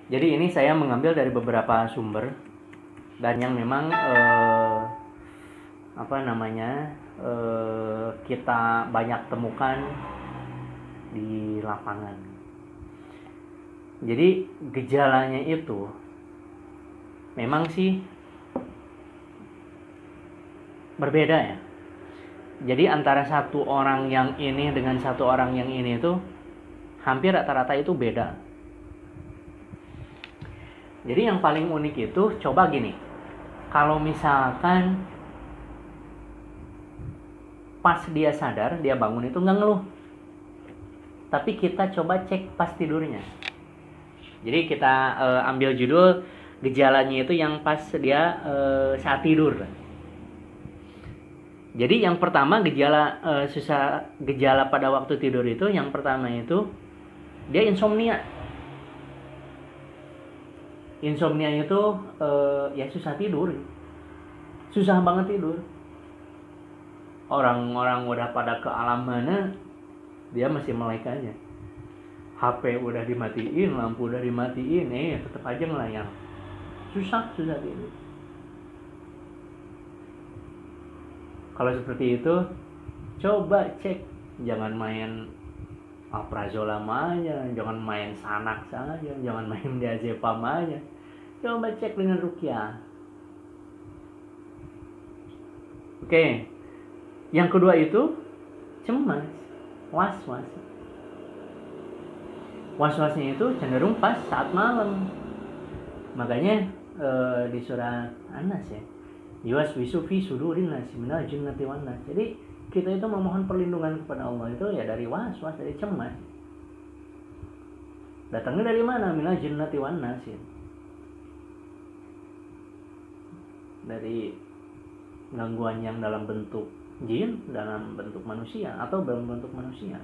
Jadi ini saya mengambil dari beberapa sumber dan yang memang kita banyak temukan di lapangan. Jadi gejalanya itu memang sih berbeda ya. Jadi antara satu orang yang ini dengan satu orang yang ini itu hampir rata-rata itu beda. Jadi yang paling unik itu coba gini. Kalau misalkan pas dia sadar, dia bangun itu nggak ngeluh. Tapi kita coba cek pas tidurnya. Jadi kita ambil judul gejalanya itu yang pas dia saat tidur. Jadi yang pertama gejala pada waktu tidur itu yang pertama itu dia insomnia. Insomnia itu ya susah tidur. Susah banget tidur. Orang-orang udah pada ke alam mana, dia masih melek aja. HP udah dimatiin, lampu udah dimatiin, tetap aja ngelayar. Susah tidur. Kalau seperti itu, coba cek. Jangan main Alprazolam aja, jangan main Xanax aja, jangan main diazepam aja. Coba cek dengan ruqyah. Oke. Yang kedua itu cemas, was-was. Was-wasnya itu cenderung pas saat malam. Makanya di surah An-Nas ya, yuwaswisu fi sudurin nasi minal jinnati wan nas. Jadi kita itu memohon perlindungan kepada Allah itu ya dari was-was, dari cemas. Datangnya dari mana? Minal jinnati wan nas ya. Dari gangguan yang dalam bentuk jin, dalam bentuk manusia, atau dalam bentuk manusia.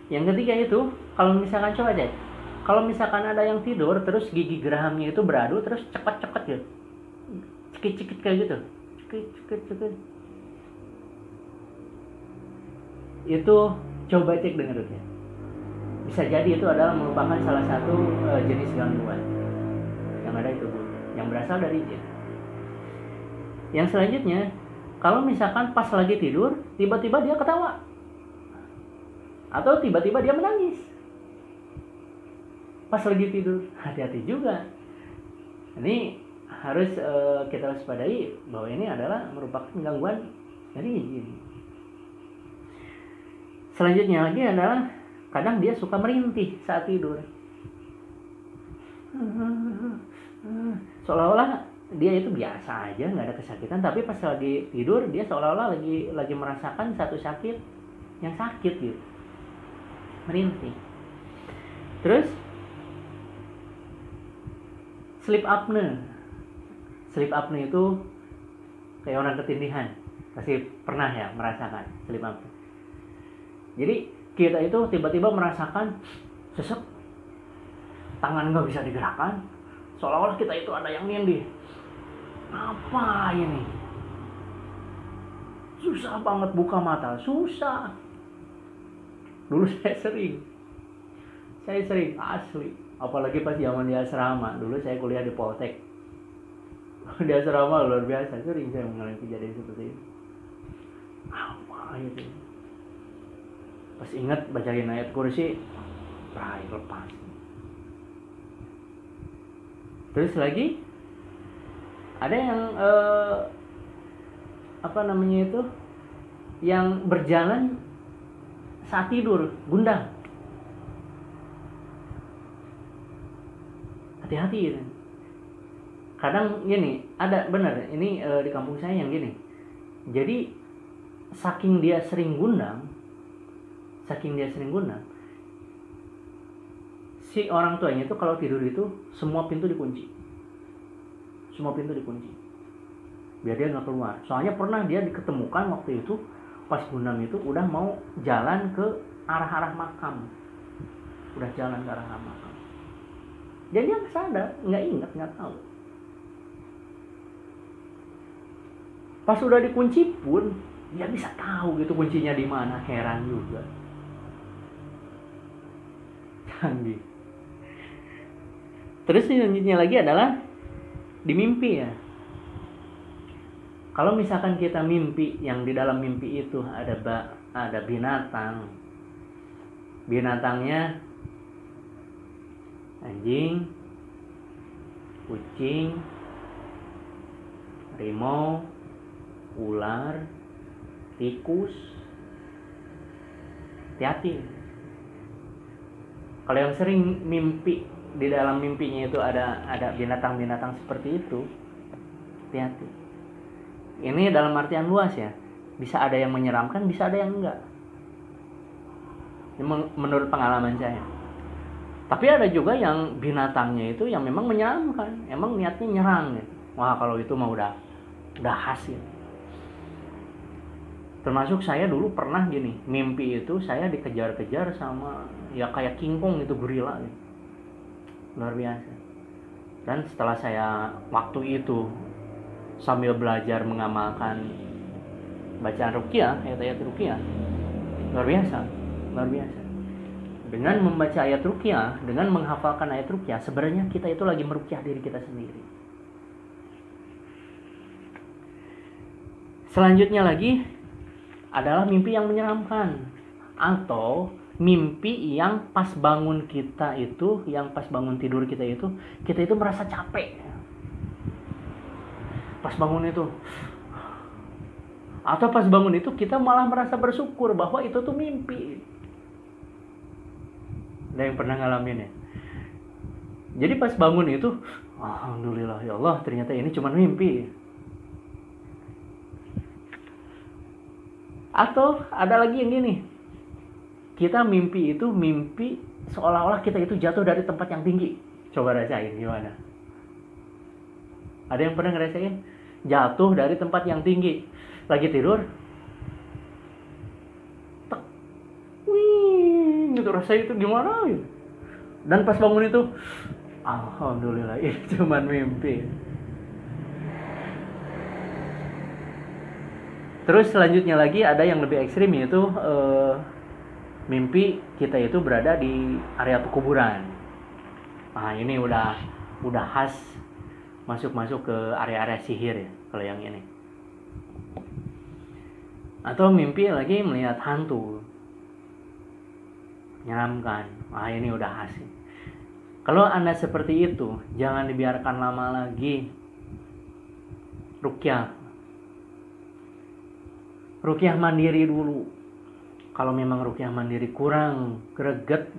Yang ketiga itu, kalau misalkan coba cek, kalau misalkan ada yang tidur terus gigi gerahamnya itu beradu terus cepat-cepat gitu, cekit-cekit kayak gitu, cekit. Itu coba cek dengan ruqyah. Bisa jadi itu adalah merupakan salah satu jenis gangguan yang ada itu, yang berasal dari jin. Yang selanjutnya, kalau misalkan pas lagi tidur, tiba-tiba dia ketawa. Atau tiba-tiba dia menangis. Pas lagi tidur, hati-hati juga. Ini harus kita waspadai bahwa ini adalah merupakan gangguan dari jin. Selanjutnya lagi adalah kadang dia suka merintih saat tidur. Seolah-olah dia itu biasa aja, nggak ada kesakitan, tapi pas lagi tidur dia seolah-olah lagi merasakan satu sakit yang sakit gitu, merintih. Terus sleep apnea itu kayak orang ketindihan, pasti pernah ya merasakan sleep apnea. Jadi kita itu tiba-tiba merasakan sesek, tangan nggak bisa digerakkan, seolah-olah kita itu ada yang nindih. Apa ini? Susah banget buka mata, susah. Dulu saya sering asli. Apalagi pas zaman di asrama. Dulu saya kuliah di Poltek. Di asrama luar biasa, sering saya mengalami kejadian seperti itu. Apa itu? Pas ingat bacain ayat kursi, lepas. Terus lagi ada yang yang berjalan saat tidur, gundang. Hati-hati ya. Kadang gini, ada benar ini di kampung saya yang gini. Jadi saking dia sering gundang, si orang tuanya itu kalau tidur itu semua pintu dikunci. Biar dia nggak keluar. Soalnya pernah dia diketemukan waktu itu pas gundam itu udah mau jalan ke arah makam. Jadi dia sadar, nggak ingat, nggak tahu. Pas udah dikunci pun dia bisa tahu gitu kuncinya di mana. Heran juga. Canggih. Terus selanjutnya lagi adalah di mimpi ya. Kalau misalkan kita mimpi, yang di dalam mimpi itu ada binatang. Binatangnya anjing, kucing, harimau, ular, tikus. Hati-hati. Kalau yang sering mimpi, di dalam mimpinya itu ada binatang-binatang seperti itu, hati-hati. Ini dalam artian luas ya. Bisa ada yang menyeramkan, bisa ada yang enggak. Ini menurut pengalaman saya. Tapi ada juga yang binatangnya itu yang memang menyeramkan, emang niatnya nyerang gitu. Wah, kalau itu mah udah hasil. Termasuk saya dulu pernah gini, mimpi itu saya dikejar-kejar sama ya kayak King Kong itu, gorila gitu. Luar biasa. Dan setelah saya waktu itu sambil belajar mengamalkan bacaan ruqyah, ayat-ayat ruqyah, luar biasa. Dengan membaca ayat ruqyah, dengan menghafalkan ayat ruqyah, sebenarnya kita itu lagi meruqyah diri kita sendiri. Selanjutnya lagi adalah mimpi yang menyeramkan, atau mimpi yang pas bangun kita itu, yang pas bangun tidur kita itu merasa capek. Pas bangun itu, atau pas bangun itu kita malah merasa bersyukur bahwa itu tuh mimpi. Ada yang pernah ngalamin ya? Jadi pas bangun itu, alhamdulillah ya Allah, ternyata ini cuma mimpi. Atau ada lagi yang gini, kita mimpi seolah-olah kita itu jatuh dari tempat yang tinggi. Coba rasain gimana? Ada yang pernah ngerasain jatuh dari tempat yang tinggi, lagi tidur, tek, wih, gitu, rasanya itu gimana gitu. Dan pas bangun itu, alhamdulillah ini cuma mimpi. Terus selanjutnya lagi ada yang lebih ekstrim, yaitu mimpi kita itu berada di area pekuburan. Nah, ini udah khas masuk ke area-area sihir ya, kalau yang ini. Atau mimpi lagi melihat hantu, menyeramkan. Nah, ini udah khas. Kalau Anda seperti itu, jangan dibiarkan lama lagi. Ruqyah mandiri dulu. Kalau memang ruqyah mandiri kurang greget,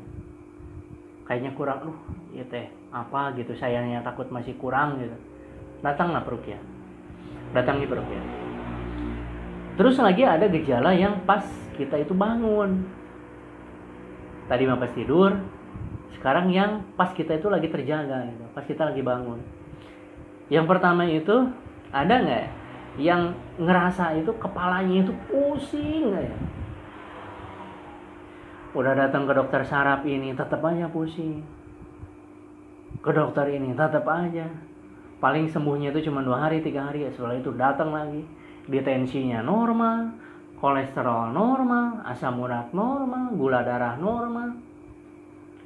kayaknya kurang, ya teh apa gitu, sayangnya takut masih kurang gitu, datanglah peruqyah. Datangi peruqyah. Terus lagi ada gejala yang pas kita itu bangun. Tadi mah pas tidur, sekarang yang pas kita itu lagi terjaga gitu, pas kita lagi bangun. Yang pertama itu, ada nggak yang ngerasa itu kepalanya itu pusing nggak ya? Udah datang ke dokter saraf ini tetap aja pusing, ke dokter ini tetap aja. Paling sembuhnya itu cuma 2 hari 3 hari, setelah itu datang lagi, tensinya normal, kolesterol normal, asam urat normal, gula darah normal.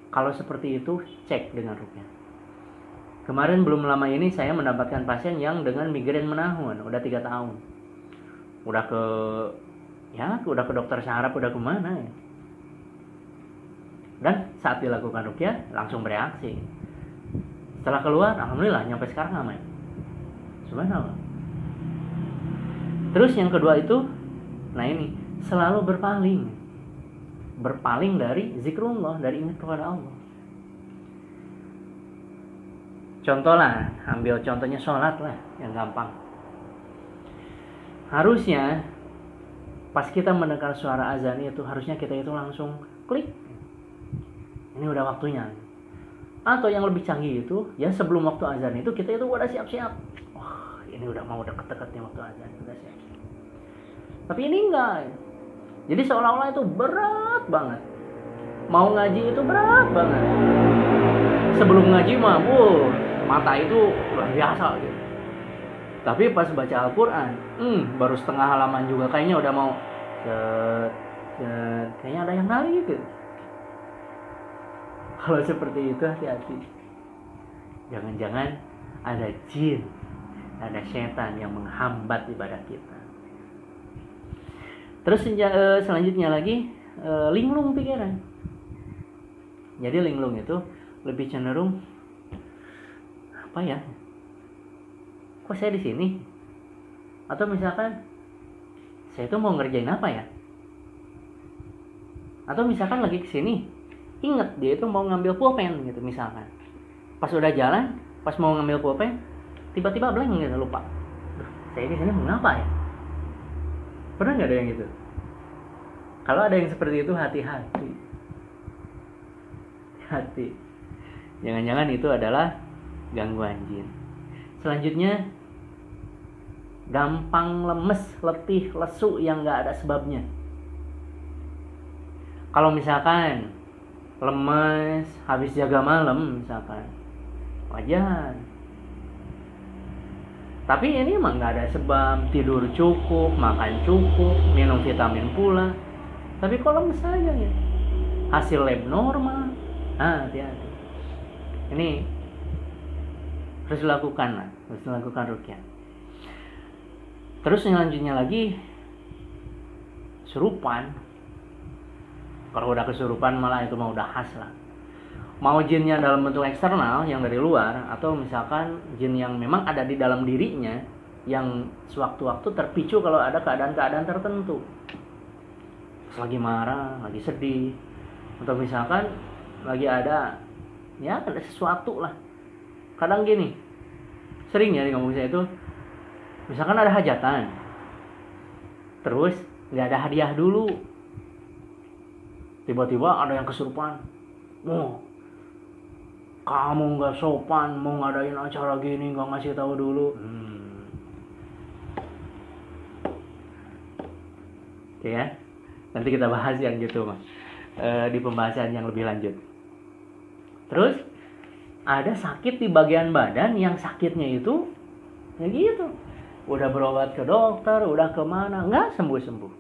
Kalau seperti itu, cek dengan ruqyah. Kemarin belum lama ini saya mendapatkan pasien yang dengan migrain menahun, udah 3 tahun. Udah ke dokter saraf, udah kemana ya. Dan saat dilakukan ruqyah langsung bereaksi. Setelah keluar, alhamdulillah nyampe sekarang aman. Subhanallah. Terus yang kedua itu, nah ini, selalu berpaling dari zikrullah, dari ingat kepada Allah. Contoh lah, ambil contohnya sholat lah, yang gampang. Harusnya pas kita mendengar suara azan itu, harusnya kita itu langsung klik, ini udah waktunya. Atau yang lebih canggih itu, ya sebelum waktu azan itu kita itu udah siap-siap. Wah, ini udah mau deket-deketnya waktu azan, udah siap-siap. Tapi ini enggak. Jadi seolah-olah itu berat banget. Mau ngaji itu berat banget. Sebelum ngaji mah, mata itu luar biasa gitu. Tapi pas baca Al-Quran, baru setengah halaman juga kayaknya udah mau kayaknya ada yang nari gitu. Kalau seperti itu hati-hati. Jangan-jangan ada jin, ada setan yang menghambat ibadah kita. Terus selanjutnya lagi, linglung pikiran. Jadi linglung itu lebih cenderung apa ya? Kok saya di sini? Atau misalkan saya itu mau ngerjain apa ya? Atau misalkan lagi kesini, inget dia itu mau ngambil pulpen gitu misalkan. Pas udah jalan, pas mau ngambil pulpen, tiba-tiba blank gitu, lupa. Duh, saya di sini mau ngapa ya? Pernah nggak ada yang gitu? Kalau ada yang seperti itu, hati-hati. Hati. Jangan-jangan itu adalah gangguan jin. Selanjutnya, gampang lemes, letih, lesu yang nggak ada sebabnya. Kalau misalkan lemes habis jaga malam misalkan, wajar. Tapi ini emang nggak ada sebab, tidur cukup, makan cukup, minum vitamin pula. Tapi kok lemes aja ya? Hasil lab normal. Hati-hati. Ini harus dilakukan lah, harus dilakukan ruqyah. Terus selanjutnya lagi, kesurupan. Kalau udah kesurupan malah itu mah udah khas lah. Mau jinnya dalam bentuk eksternal yang dari luar, atau misalkan jin yang memang ada di dalam dirinya yang sewaktu-waktu terpicu kalau ada keadaan-keadaan tertentu. Lagi marah, lagi sedih, atau misalkan lagi ada sesuatu lah. Kadang gini, sering ya di kampung saya itu, misalkan ada hajatan, terus nggak ada hadiah dulu, tiba-tiba ada yang kesurupan. Kamu nggak sopan mau ngadain acara gini, nggak ngasih tahu dulu. Oke ya, nanti kita bahas yang gitu mas, di pembahasan yang lebih lanjut. Terus ada sakit di bagian badan yang sakitnya itu ya gitu, udah berobat ke dokter, udah kemana, nggak sembuh-sembuh.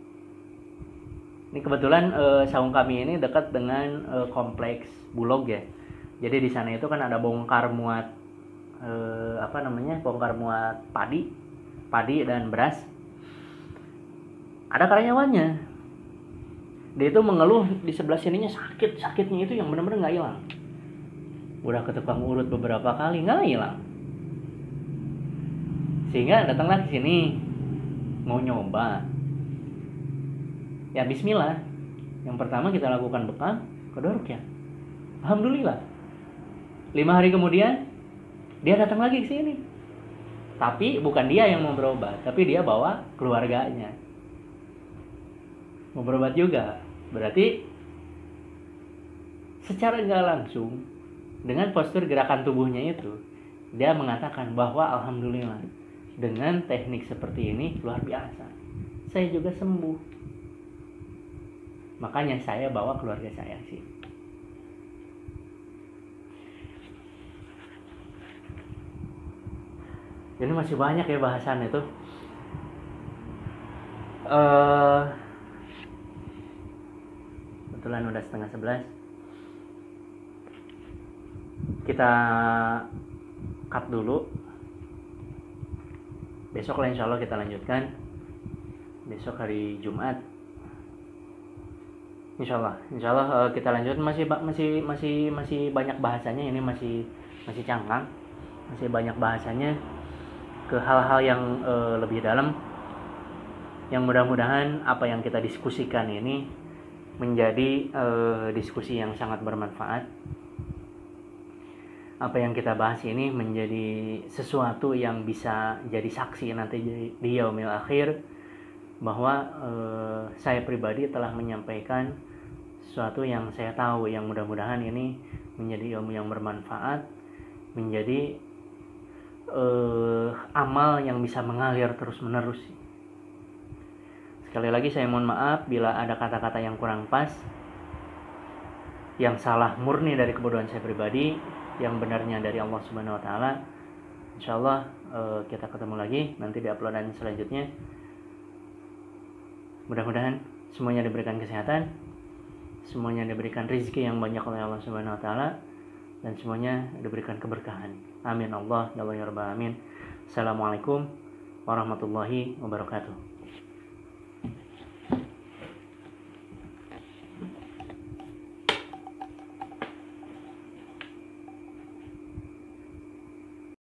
Ini kebetulan saung kami ini dekat dengan kompleks Bulog ya. Jadi di sana itu kan ada bongkar muat bongkar muat padi dan beras. Ada karyawannya, dia itu mengeluh di sebelah sininya sakitnya itu yang benar-benar nggak hilang. Udah ke tukang urut beberapa kali nggak hilang. Sehingga datanglah ke sini mau nyoba. Ya bismillah. Yang pertama kita lakukan bekal kedua ruqyah. Alhamdulillah. 5 hari kemudian dia datang lagi ke sini. Tapi bukan dia yang mau berobat, tapi dia bawa keluarganya. Mau berobat juga. Berarti secara nggak langsung dengan postur gerakan tubuhnya itu, dia mengatakan bahwa alhamdulillah dengan teknik seperti ini luar biasa, saya juga sembuh. Makanya saya bawa keluarga saya sih. Ini masih banyak ya bahasan itu. Kebetulan udah 10:30. Kita cut dulu. Besok lah insya Allah kita lanjutkan. Besok hari Jumat. Insya Allah kita lanjut. Masih banyak bahasanya. Ini masih cangkang. Masih banyak bahasanya ke hal-hal yang lebih dalam. Yang mudah-mudahan apa yang kita diskusikan ini menjadi diskusi yang sangat bermanfaat. Apa yang kita bahas ini menjadi sesuatu yang bisa jadi saksi nanti di yaumil akhir bahwa saya pribadi telah menyampaikan sesuatu yang saya tahu, yang mudah-mudahan ini menjadi ilmu yang bermanfaat, menjadi amal yang bisa mengalir terus-menerus. Sekali lagi saya mohon maaf bila ada kata-kata yang kurang pas, yang salah murni dari kebodohan saya pribadi, yang benarnya dari Allah Subhanahu wa taala. Insyaallah kita ketemu lagi nanti di uploadan selanjutnya. Mudah-mudahan semuanya diberikan kesehatan, semuanya diberikan rezeki yang banyak oleh Allah Subhanahu wa taala, dan semuanya diberikan keberkahan. Amin Allah ya Allah ya rabbal alamin. Assalamualaikum warahmatullahi wabarakatuh.